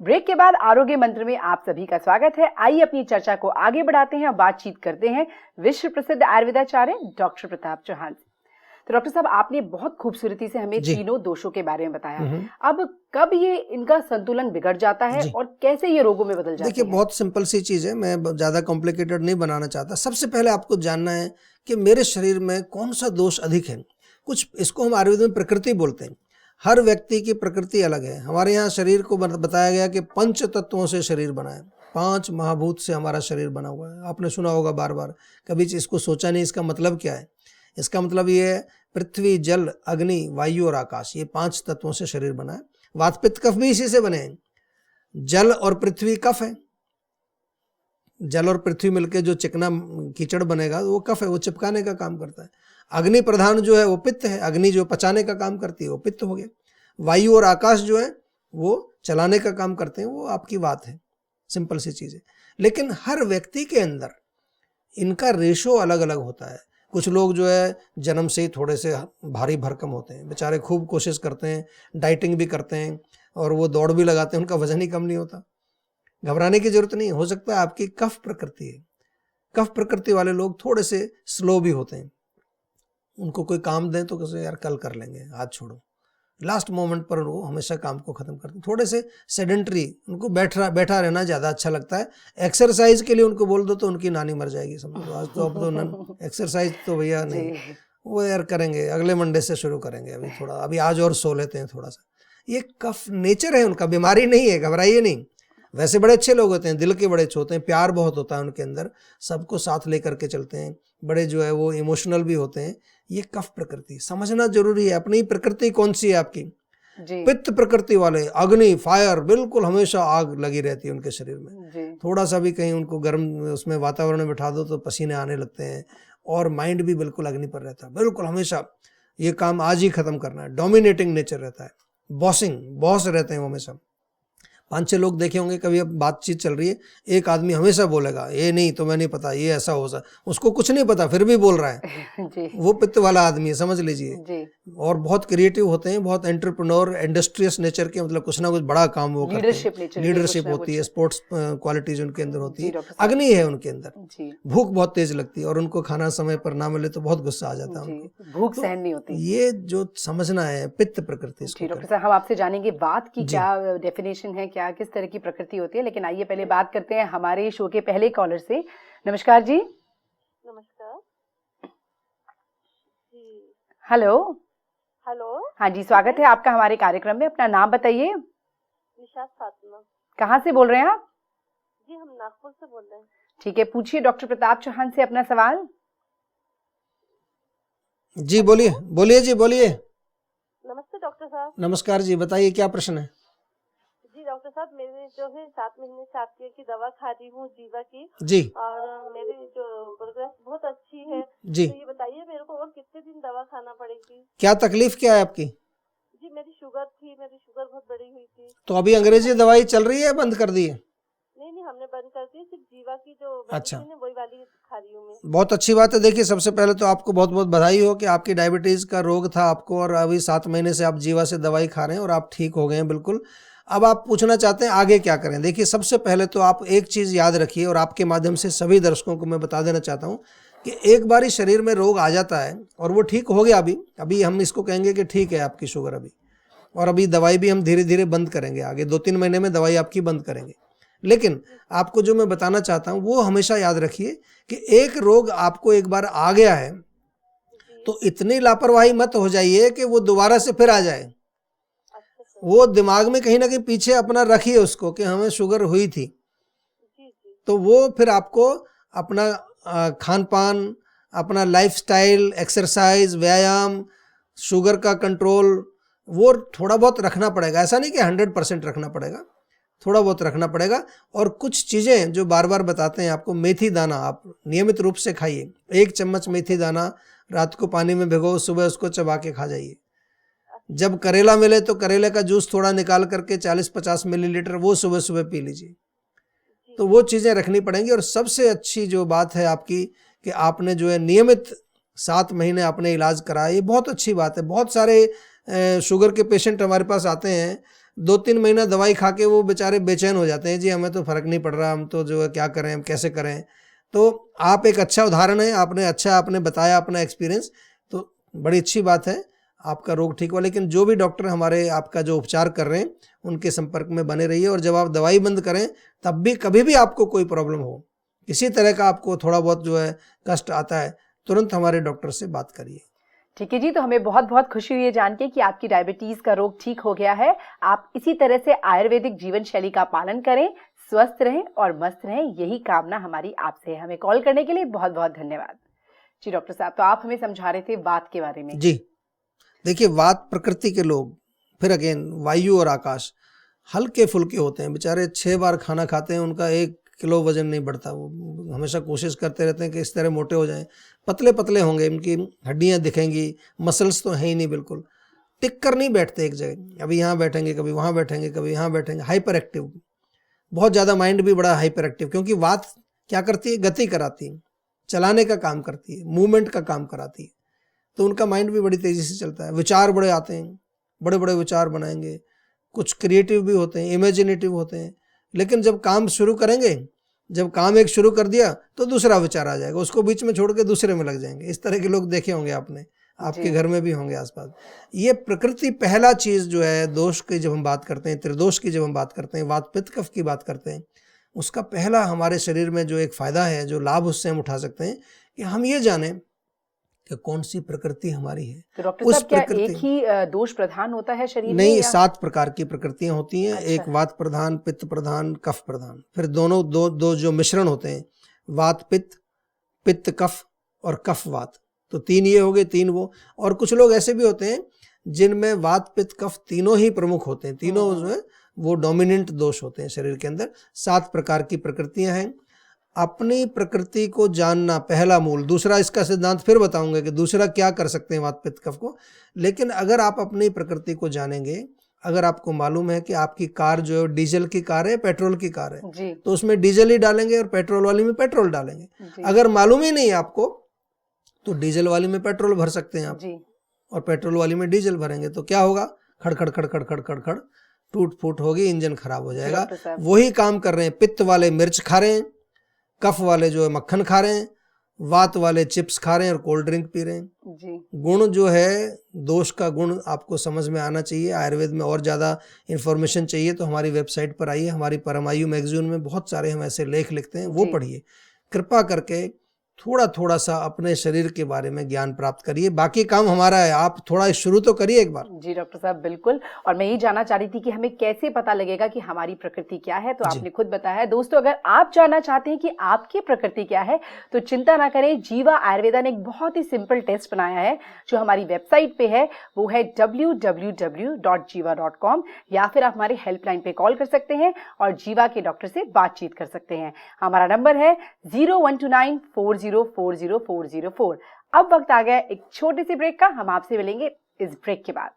Break के बाद आरोग्य मंत्र में आप सभी का स्वागत है। आइए अपनी चर्चा को आगे बढ़ाते हैं और बातचीत करते हैं विश्व प्रसिद्ध आयुर्वेदाचार्य डॉक्टर प्रताप चौहान से। तो डॉक्टर साहब, आपने बहुत खूबसूरती से हमें तीनों दोषों के बारे में बताया। अब कब ये इनका संतुलन बिगड़ जाता है और कैसे ये रोगों में बदल जाते हैं? देखिए, बहुत सिंपल सी चीज है, मैं ज्यादा कॉम्प्लिकेटेड नहीं बनाना चाहता। सबसे पहले आपको जानना है कि मेरे शरीर में कौन सा दोष अधिक है। कुछ इसको हम आयुर्वेद में प्रकृति बोलते हैं। हर व्यक्ति की प्रकृति अलग है। हमारे यहाँ शरीर को बताया गया कि 5 तत्वों से शरीर बना है, 5 महाभूत से हमारा शरीर बना हुआ है। आपने सुना होगा बार बार, कभी इसको सोचा नहीं इसका मतलब क्या है। इसका मतलब ये है पृथ्वी, जल, अग्नि, वायु और आकाश, ये 5 तत्वों से शरीर बना है। वात पित्त कफ भी इसी से बने हैं। जल और पृथ्वी कफ है। जल और पृथ्वी मिलकर जो चिकना कीचड़ बनेगा वो कफ है, वो चिपकाने का काम करता है। अग्नि प्रधान जो है वो पित्त है, अग्नि जो पचाने का काम करती है वो पित्त हो गया। वायु और आकाश जो है वो चलाने का काम करते हैं, वो आपकी वात है। सिंपल सी चीज है। लेकिन हर व्यक्ति के अंदर इनका रेशो अलग अलग होता है। कुछ लोग जो है जन्म से ही थोड़े से भारी भरकम होते हैं, बेचारे खूब कोशिश करते हैं, डाइटिंग भी करते हैं और वो दौड़ भी लगाते हैं, उनका वजन ही कम नहीं होता। घबराने की जरूरत नहीं। हो सकता है आपकी कफ प्रकृति है। कफ प्रकृति वाले लोग थोड़े से स्लो भी होते हैं। उनको कोई काम दें तो कैसे यार कल कर लेंगे, आज छोड़ो, लास्ट मोमेंट पर उनको हमेशा काम को खत्म करते हैं। थोड़े से सेडेंटरी, उनको बैठा रहना ज़्यादा अच्छा लगता है। एक्सरसाइज के लिए उनको बोल दो तो उनकी नानी मर जाएगी, समझो। आज तो अब तो एक्सरसाइज तो भैया नहीं, वो यार करेंगे, अगले मंडे से शुरू करेंगे, अभी आज और सो लेते हैं थोड़ा सा। ये कफ नेचर है उनका, बीमारी नहीं है, घबराइए नहीं। वैसे बड़े अच्छे लोग होते हैं, दिल के बड़े अच्छे होते हैं, प्यार बहुत होता है उनके अंदर, सबको साथ लेकर के चलते हैं, बड़े जो है वो इमोशनल भी होते हैं। ये कफ प्रकृति समझना जरूरी है। अपनी प्रकृति कौन सी है आपकी? पित्त प्रकृति वाले अग्नि, फायर, बिल्कुल हमेशा आग लगी रहती है उनके शरीर में। थोड़ा सा भी कहीं उनको गर्म उसमें वातावरण में बैठा दो तो पसीने आने लगते हैं, और माइंड भी बिल्कुल अग्नि पर रहता है, बिल्कुल हमेशा ये काम आज ही खत्म करना है। डोमिनेटिंग नेचर रहता है, बॉस रहते हैं वो हमेशा। 5-6 लोग देखे होंगे, कभी अब बातचीत चल रही है, एक आदमी हमेशा बोलेगा ये नहीं तो मैं नहीं पता, ये ऐसा हो सकता, उसको कुछ नहीं पता फिर भी बोल रहा है। वो पित्त वाला आदमी है, समझ लीजिए। और बहुत क्रिएटिव होते हैं, बहुत एंटरप्रेन्योर, इंडस्ट्रियस नेचर के, मतलब कुछ ना कुछ बड़ा काम वो करते हैं। लीडरशिप होती है, स्पोर्ट्स क्वालिटीज उनके अंदर होती है, अग्नि है उनके अंदर। भूख बहुत तेज लगती है और उनको खाना समय पर ना मिले तो बहुत गुस्सा आ जाता है उनको, भूख सहन नहीं होती। ये जो समझना है पित्त प्रकृति। डॉक्टर साहब, हम आपसे जानेंगे वात की क्या डेफिनेशन है, क्या किस तरह की प्रकृति होती है, लेकिन आइए पहले बात करते हैं हमारे शो के पहले कॉलर से। नमस्कार जी। नमस्कार जी। हेलो। हाँ जी, स्वागत है आपका हमारे कार्यक्रम में। अपना नाम बताइए। निशात फातिमा। कहाँ से बोल रहे हैं आप? जी, हम नागपुर से बोल रहे हैं। ठीक है, पूछिए डॉक्टर प्रताप चौहान से अपना सवाल। जी बोलिए जी, बोलिए। नमस्ते डॉक्टर साहब। नमस्कार जी, बताइए क्या प्रश्न है? जी डॉक्टर साहब, मेरे जो है 7 महीने से आपके की दवा खा रही हूँ जीवा की जी, और मेरी जो प्रोग्रेस बहुत अच्छी है जी। तो ये बताइए मेरे को और कितने दिन दवा खाना पड़ेगी? क्या तकलीफ क्या है आपकी? जी, मेरी शुगर थी, मेरी शुगर बहुत बढ़ी हुई थी। तो अभी अंग्रेजी दवाई चल रही है, बंद कर दी है? नहीं, हमने बंद कर दी, सिर्फ जीवा की जो अच्छा, वही वाली खा रही हूँ मैं। बहुत अच्छी बात है। देखिए, सबसे पहले तो आपको बहुत बहुत बधाई हो कि आपकी डायबिटीज का रोग था आपको, और अभी 7 महीने से आप जीवा से दवाई खा रहे हैं और आप ठीक हो गए हैं बिल्कुल। अब आप पूछना चाहते हैं आगे क्या करें। देखिए, सबसे पहले तो आप एक चीज़ याद रखिए, और आपके माध्यम से सभी दर्शकों को मैं बता देना चाहता हूँ कि एक बार ही शरीर में रोग आ जाता है और वो ठीक हो गया, अभी हम इसको कहेंगे कि ठीक है आपकी शुगर अभी, और अभी दवाई भी हम धीरे धीरे बंद करेंगे, आगे 2-3 महीने में दवाई आपकी बंद करेंगे। लेकिन आपको जो मैं बताना चाहता हूँ वो हमेशा याद रखिए कि एक रोग आपको एक बार आ गया है तो इतनी लापरवाही मत हो जाइए कि वो दोबारा से फिर आ जाए। वो दिमाग में कहीं ना कहीं पीछे अपना रखिए उसको कि हमें शुगर हुई थी, तो वो फिर आपको अपना खान पान, अपना लाइफस्टाइल, एक्सरसाइज, व्यायाम, शुगर का कंट्रोल, वो थोड़ा बहुत रखना पड़ेगा। ऐसा नहीं कि 100% रखना पड़ेगा, थोड़ा बहुत रखना पड़ेगा। और कुछ चीज़ें जो बार बार बताते हैं आपको, मेथी दाना आप नियमित रूप से खाइए। 1 चम्मच मेथी दाना रात को पानी में भिगो, सुबह उसको चबा के खा जाइए। जब करेला मिले तो करेले का जूस थोड़ा निकाल करके 40-50 मिलीलीटर वो सुबह सुबह पी लीजिए। तो वो चीज़ें रखनी पड़ेंगी। और सबसे अच्छी जो बात है आपकी कि आपने जो है नियमित 7 महीने आपने इलाज कराया, ये बहुत अच्छी बात है। बहुत सारे शुगर के पेशेंट हमारे पास आते हैं 2-3 महीना दवाई खा के वो बेचारे बेचैन हो जाते हैं, जी हमें तो फर्क नहीं पड़ रहा, हम तो जो है क्या करें, हम कैसे करें। तो आप एक अच्छा उदाहरण है, आपने बताया अपना एक्सपीरियंस, तो बड़ी अच्छी बात है, आपका रोग ठीक हुआ। लेकिन जो भी डॉक्टर हमारे आपका जो उपचार कर रहे हैं उनके संपर्क में बने रहिए, और जब आप दवाई बंद करें तब भी कभी भी आपको कोई प्रॉब्लम हो, किसी तरह का आपको थोड़ा बहुत जो है कष्ट आता है, तुरंत हमारे डॉक्टर से बात करिए। ठीक है जी, तो हमें बहुत बहुत खुशी हुई है जान के कि आपकी डायबिटीज का रोग ठीक हो गया है। आप इसी तरह से आयुर्वेदिक जीवन शैली का पालन करें, स्वस्थ रहें और मस्त रहें, यही कामना हमारी आपसे है। हमें कॉल करने के लिए बहुत बहुत धन्यवाद। जी डॉक्टर साहब, तो आप हमें समझा रहे थे वात के बारे में। जी देखिए, वात प्रकृति के लोग, फिर अगेन वायु और आकाश, हल्के फुल्के होते हैं बेचारे, 6 बार खाना खाते हैं, उनका 1 किलो वजन नहीं बढ़ता। वो हमेशा कोशिश करते रहते हैं कि इस तरह मोटे हो जाएं, पतले पतले होंगे, इनकी हड्डियां दिखेंगी, मसल्स तो हैं ही नहीं, बिल्कुल टिक कर नहीं बैठते एक जगह, अभी यहाँ बैठेंगे, कभी वहाँ बैठेंगे, कभी यहाँ बैठेंगे। हाइपर एक्टिव, बहुत ज़्यादा, माइंड भी बड़ा हाइपर एक्टिव, क्योंकि वात क्या करती है, गति कराती है, चलाने का काम करती है, मूवमेंट का काम कराती है, तो उनका माइंड भी बड़ी तेज़ी से चलता है। विचार बड़े आते हैं, बड़े बड़े विचार बनाएंगे, कुछ क्रिएटिव भी होते हैं, इमेजिनेटिव होते हैं। लेकिन जब काम शुरू करेंगे, जब काम एक शुरू कर दिया तो दूसरा विचार आ जाएगा, उसको बीच में छोड़ के दूसरे में लग जाएंगे। इस तरह के लोग देखे होंगे आपने, आपके घर में भी होंगे आसपास। ये प्रकृति, पहला चीज़ जो है दोष की जब हम बात करते हैं, त्रिदोष की जब हम बात करते हैं, वात पित्त कफ की बात करते हैं, उसका पहला हमारे शरीर में जो एक फ़ायदा है, जो लाभ उससे हम उठा सकते हैं, कि हम ये जानें कि कौन सी प्रकृति हमारी है। तो डॉक्टर साहब, क्या एक ही दोष प्रधान होता है शरीर में? नहीं, 7 प्रकार की प्रकृतियां होती हैं। अच्छा। एक वात प्रधान, पित्त प्रधान, कफ प्रधान, फिर दोनों दो जो मिश्रण होते हैं, वात पित्त, पित्त कफ और कफ वात, तो 3 ये हो गए, 3 वो। और कुछ लोग ऐसे भी होते हैं जिनमें वात पित्त कफ तीनों ही प्रमुख होते हैं, तीनों जो है वो डोमिनेंट दोष होते हैं शरीर के अंदर। 7 प्रकार की प्रकृतियां हैं। अपनी प्रकृति को जानना पहला मूल। दूसरा, इसका सिद्धांत फिर बताऊंगा कि दूसरा क्या कर सकते हैं वात पित्त कफ को। लेकिन अगर आप अपनी प्रकृति को जानेंगे, अगर आपको मालूम है कि आपकी कार जो है डीजल की कार है, पेट्रोल की कार है, जी। तो उसमें डीजल ही डालेंगे और पेट्रोल वाली में पेट्रोल डालेंगे। अगर मालूम ही नहीं है आपको, तो डीजल वाली में पेट्रोल भर सकते हैं आप जी। और पेट्रोल वाली में डीजल भरेंगे तो क्या होगा, खड़खड़ खड़खड़ खड़खड़ खड़, टूट फूट होगी, इंजन खराब हो जाएगा। वही काम कर रहे हैं। पित्त वाले मिर्च खा रहे हैं, कफ वाले जो है मक्खन खा रहे हैं, वात वाले चिप्स खा रहे हैं और कोल्ड ड्रिंक पी रहे हैं जी। गुण जो है, दोष का गुण आपको समझ में आना चाहिए। आयुर्वेद में और ज़्यादा इन्फॉर्मेशन चाहिए तो हमारी वेबसाइट पर आइए, हमारी परमायु मैगजीन में बहुत सारे हम ऐसे लेख लिखते हैं, वो पढ़िए। कृपा करके थोड़ा थोड़ा सा अपने शरीर के बारे में ज्ञान प्राप्त करिए, बाकी काम हमारा है, आप थोड़ा शुरू तो करिए एक बार। जी डॉक्टर साहब, बिल्कुल। और मैं ये जानना चाह रही थी कि हमें कैसे पता लगेगा कि हमारी प्रकृति क्या है, तो आपने खुद बताया है। दोस्तों, अगर आप जानना चाहते हैं कि आपकी प्रकृति क्या है तो चिंता ना करें, जीवा आयुर्वेदा ने एक बहुत ही सिंपल टेस्ट बनाया है जो हमारी वेबसाइट पे है, वो है www.jiva.com, या फिर आप हमारे हेल्पलाइन पे कॉल कर सकते हैं और जीवा के डॉक्टर से बातचीत कर सकते हैं। हमारा नंबर है 0129404004। अब वक्त आ गया एक छोटे से ब्रेक का, हम आपसे मिलेंगे इस ब्रेक के बाद।